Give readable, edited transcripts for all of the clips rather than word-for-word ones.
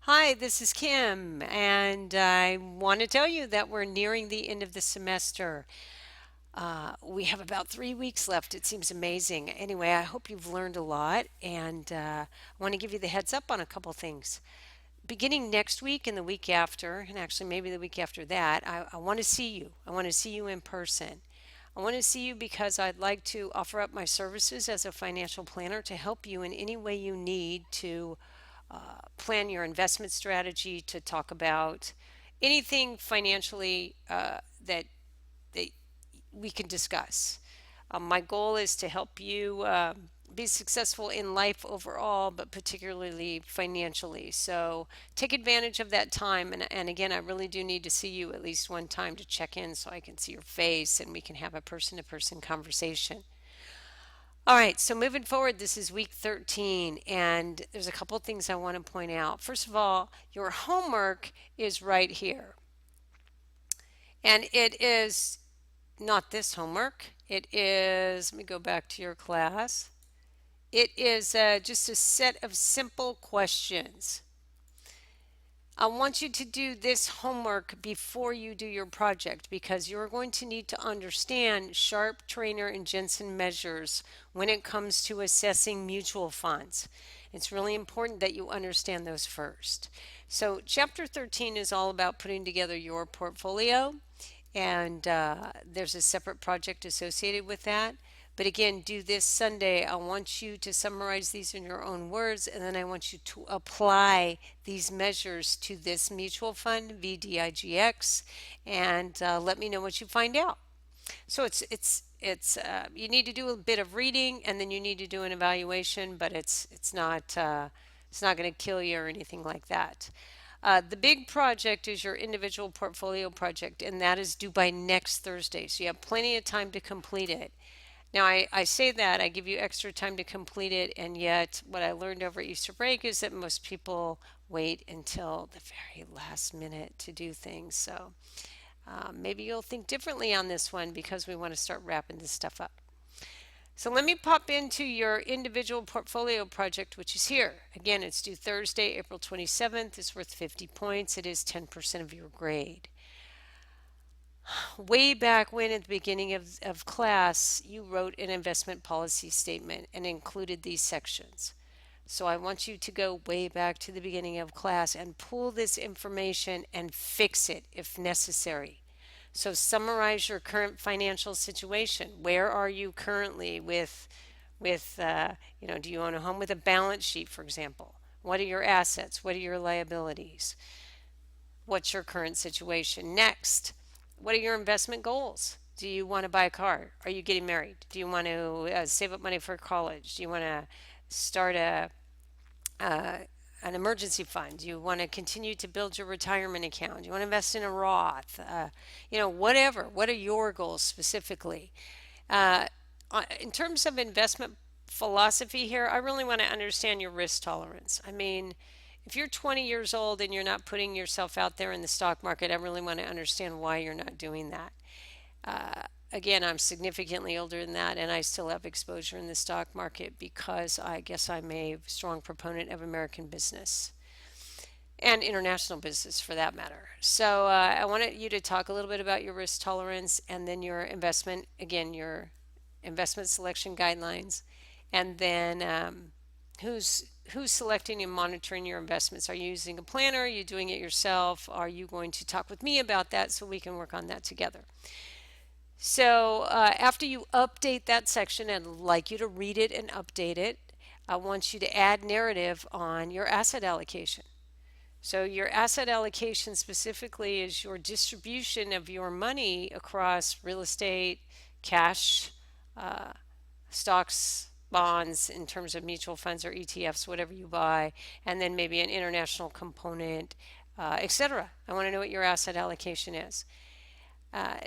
Hi, this is Kim, and I want to tell you that we're nearing the end of the semester. We have about 3 weeks left. It seems amazing. Anyway, I hope you've learned a lot, and I want to give you the heads up on a couple things. Beginning next week and the week after, and actually maybe the week after that, I want to see you. I want to see you in person. I want to see you because I'd like to offer up my services as a financial planner to help you in any way you need to plan your investment strategy, to talk about anything financially that we can discuss. My goal is to help you be successful in life overall, but particularly financially. So take advantage of that time. And again, I really do need to see you at least one time to check in so I can see your face and we can have a person to person conversation. All right, so moving forward, this is week 13, and there's a couple of things I want to point out. First of all, your homework is right here, and it is not this homework. It is, let me go back to your class. It is just a set of simple questions. I want you to do this homework before you do your project because you're going to need to understand Sharp, Trainer, and Jensen measures when it comes to assessing mutual funds. It's really important that you understand those first. So, Chapter 13 is all about putting together your portfolio, and there's a separate project associated with that. But again, do this Sunday. I want you to summarize these in your own words, and then I want you to apply these measures to this mutual fund, VDIGX, and let me know what you find out. So it's you need to do a bit of reading, and then you need to do an evaluation, but it's not going to kill you or anything like that. The big project is your individual portfolio project, and that is due by next Thursday. So you have plenty of time to complete it. Now, I say that, I give you extra time to complete it, and yet what I learned over Easter break is that most people wait until the very last minute to do things. So maybe you'll think differently on this one because we want to start wrapping this stuff up. So let me pop into your individual portfolio project, which is here. Again, it's due Thursday, April 27th. It's worth 50 points. It is 10% of your grade. Way back when, at the beginning of class, you wrote an investment policy statement and included these sections. So I want you to go way back to the beginning of class and pull this information and fix it if necessary. So summarize your current financial situation. Where are you currently with do you own a home with a balance sheet, for example? What are your assets? What are your liabilities? What's your current situation? Next, what are your investment goals? Do you want to buy a car? Are you getting married? Do you want to save up money for college? Do you want to start uh, an emergency fund? Do you want to continue to build your retirement account? Do you want to invest in a Roth? Whatever. What are your goals specifically? Uh, in terms of investment philosophy here, I really want to understand your risk tolerance. I mean, if you're 20 years old and you're not putting yourself out there in the stock market, I really want to understand why you're not doing that. Again, I'm significantly older than that, and I still have exposure in the stock market because I guess I'm a strong proponent of American business and international business for that matter. So I wanted you to talk a little bit about your risk tolerance and then your investment, again, your investment selection guidelines, and then who's selecting and monitoring your investments. Are you using a planner? Are you doing it yourself? Are you going to talk with me about that so we can work on that together? So after you update that section, and I'd like you to read it and update it, I want you to add narrative on your asset allocation. So your asset allocation specifically is your distribution of your money across real estate, cash, uh, stocks, bonds in terms of mutual funds or ETFs, whatever you buy, and then maybe an international component, etc. I want to know what your asset allocation is.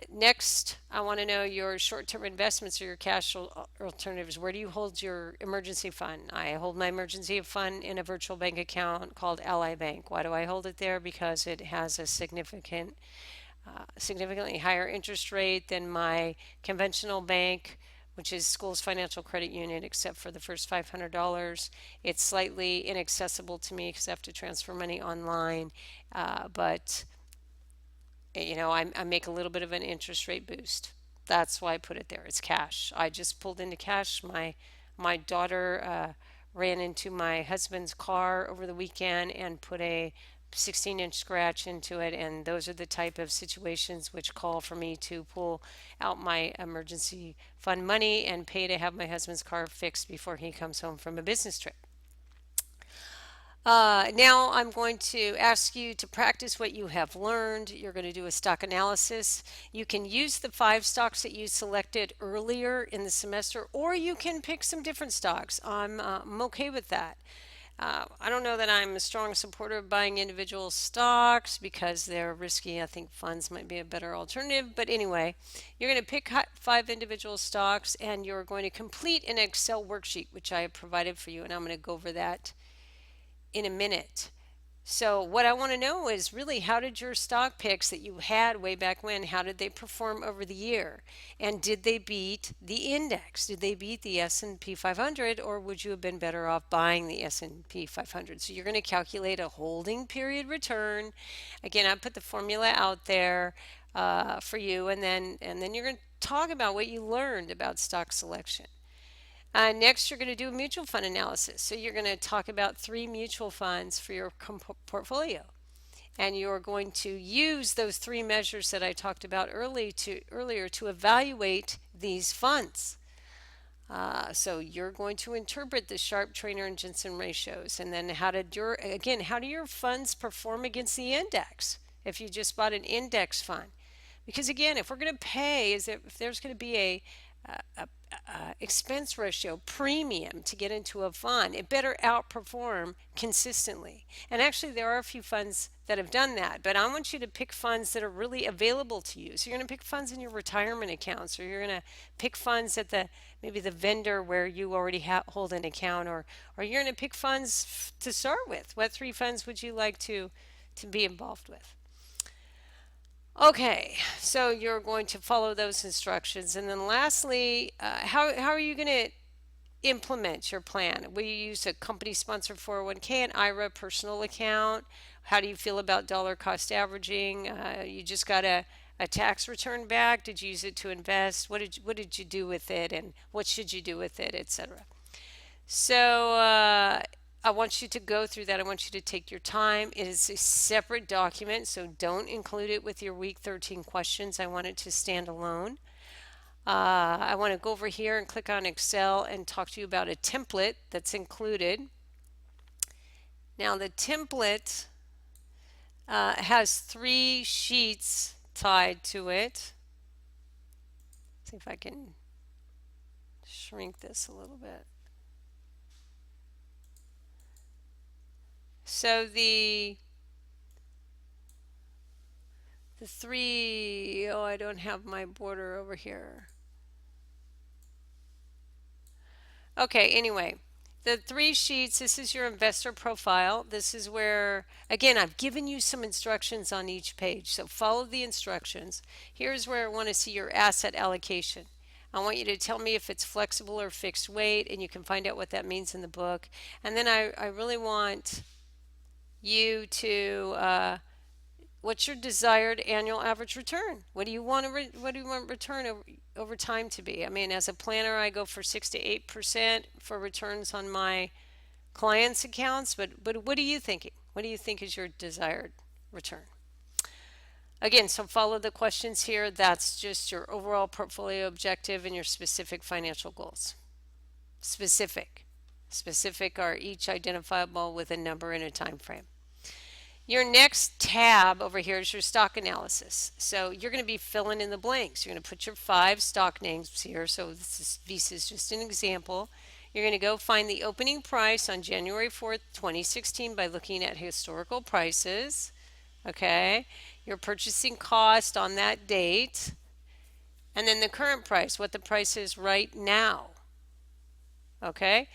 Next, I want to know your short-term investments or your cash alternatives. Where do you hold your emergency fund? I hold my emergency fund in a virtual bank account called Ally Bank. Why do I hold it there? Because it has a significantly higher interest rate than my conventional bank, which is school's financial credit union, except for the first $500. It's slightly inaccessible to me because I have to transfer money online. But I make a little bit of an interest rate boost. That's why I put it there. It's cash. I just pulled into cash. My daughter ran into my husband's car over the weekend and put a 16-inch scratch into it, and those are the type of situations which call for me to pull out my emergency fund money and pay to have my husband's car fixed before he comes home from a business trip. Now I'm going to ask you to practice what you have learned. You're going to do a stock analysis. You can use the five stocks that you selected earlier in the semester, or you can pick some different stocks. I'm okay with that. I don't know that I'm a strong supporter of buying individual stocks because they're risky. I think funds might be a better alternative. But anyway, you're going to pick five individual stocks and you're going to complete an Excel worksheet, which I have provided for you. And I'm going to go over that in a minute. So what I want to know is really how did your stock picks that you had way back when, how did they perform over the year? And did they beat the index? Did they beat the S&P 500 or would you have been better off buying the S&P 500? So you're going to calculate a holding period return. Again, I put the formula out there for you and then you're going to talk about what you learned about stock selection. Next, you're going to do a mutual fund analysis. So you're going to talk about three mutual funds for your portfolio. And you're going to use those three measures that I talked about earlier to evaluate these funds. So you're going to interpret the Sharpe, Trainer, and Jensen ratios. And then how do your funds perform against the index if you just bought an index fund? Because again, if we're going to pay, if there's going to be a expense ratio premium to get into a fund, it better outperform consistently. And actually, there are a few funds that have done that, but I want you to pick funds that are really available to you. So you're going to pick funds in your retirement accounts, or you're going to pick funds at maybe the vendor where you already hold an account, or you're going to pick funds to start with. What three funds would you like to be involved with? Okay, so you're going to follow those instructions. And then lastly, how are you going to implement your plan? Will you use a company sponsored 401k, an IRA personal account? How do you feel about dollar cost averaging? You just got a tax return back. Did you use it to invest? What did you do with it? And what should you do with it, etc.? So I want you to go through that. I want you to take your time. It is a separate document, so don't include it with your week 13 questions. I want it to stand alone. I want to go over here and click on Excel and talk to you about a template that's included. Now the template has three sheets tied to it. See if I can shrink this a little bit. So the three, oh, I don't have my border over here. Okay, anyway, the three sheets, this is your investor profile. This is where, again, I've given you some instructions on each page, so follow the instructions. Here's where I want to see your asset allocation. I want you to tell me if it's flexible or fixed weight, and you can find out what that means in the book. And then I really want you to what's your desired annual average return? What do you want return over time to be? I mean, as a planner, I go for 6 to 8% for returns on my clients' accounts, but what are you thinking? What do you think is your desired return? Again, so follow the questions here. That's just your overall portfolio objective and your specific financial goals. Specific are each identifiable with a number and a time frame. Your next tab over here is your stock analysis. So you're going to be filling in the blanks. You're going to put your five stock names here. So this is just an example. You're going to go find the opening price on January 4th, 2016 by looking at historical prices. Okay. Your purchasing cost on that date. And then the current price, what the price is right now. Okay.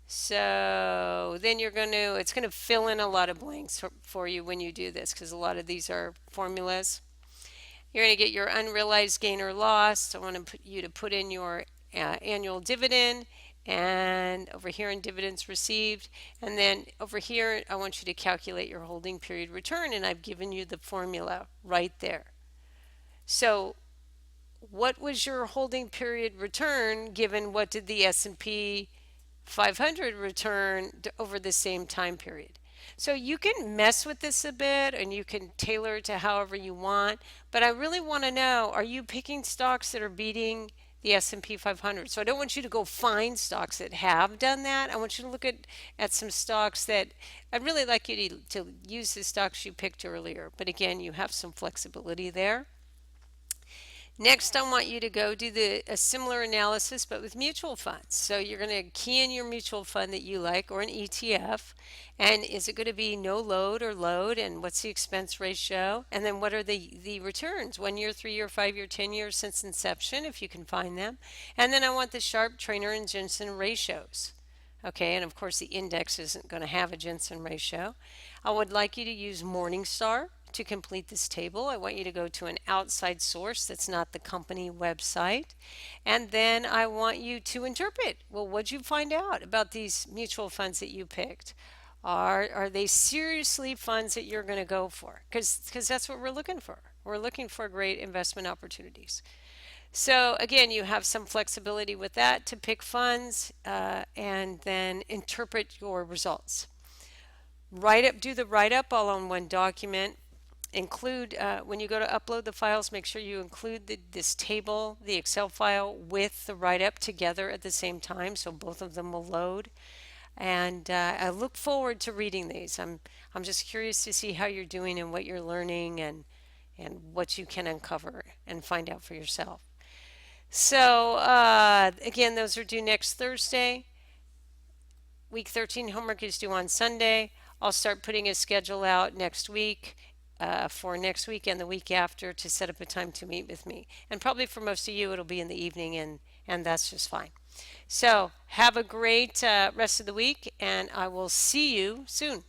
So then it's going to fill in a lot of blanks for you when you do this because a lot of these are formulas. You're going to get your unrealized gain or loss. I want you to put in your annual dividend, and over here in dividends received, and then over here I want you to calculate your holding period return, and I've given you the formula right there. So what was your holding period return given what did the S&P 500 return over the same time period? So you can mess with this a bit and you can tailor it to however you want, but I really want to know, are you picking stocks that are beating the S&P 500? So I don't want you to go find stocks that have done that. I want you to look at some stocks that I'd really like you to use the stocks you picked earlier. But again, you have some flexibility there. Next, I want you to go do a similar analysis, but with mutual funds. So you're going to key in your mutual fund that you like or an ETF. And is it going to be no load or load? And what's the expense ratio? And then what are the returns? 1 year, 3 year, 5 year, 10 years since inception, if you can find them. And then I want the Sharp, Trainer, and Jensen ratios. Okay, and of course the index isn't going to have a Jensen ratio. I would like you to use Morningstar to complete this table. I want you to go to an outside source that's not the company website. And then I want you to interpret. Well, what'd you find out about these mutual funds that you picked? Are they seriously funds that you're going to go for? Because that's what we're looking for. We're looking for great investment opportunities. So again, you have some flexibility with that to pick funds and then interpret your results. Do the write up all on one document. Include, when you go to upload the files, make sure you include this table, the Excel file, with the write up together at the same time, so both of them will load. And I look forward to reading these. I'm just curious to see how you're doing and what you're learning and what you can uncover and find out for yourself. So again, those are due next Thursday. Week 13 homework is due on Sunday. I'll start putting a schedule out next week for next week and the week after to set up a time to meet with me. And probably for most of you, it'll be in the evening, and that's just fine. So have a great rest of the week, and I will see you soon.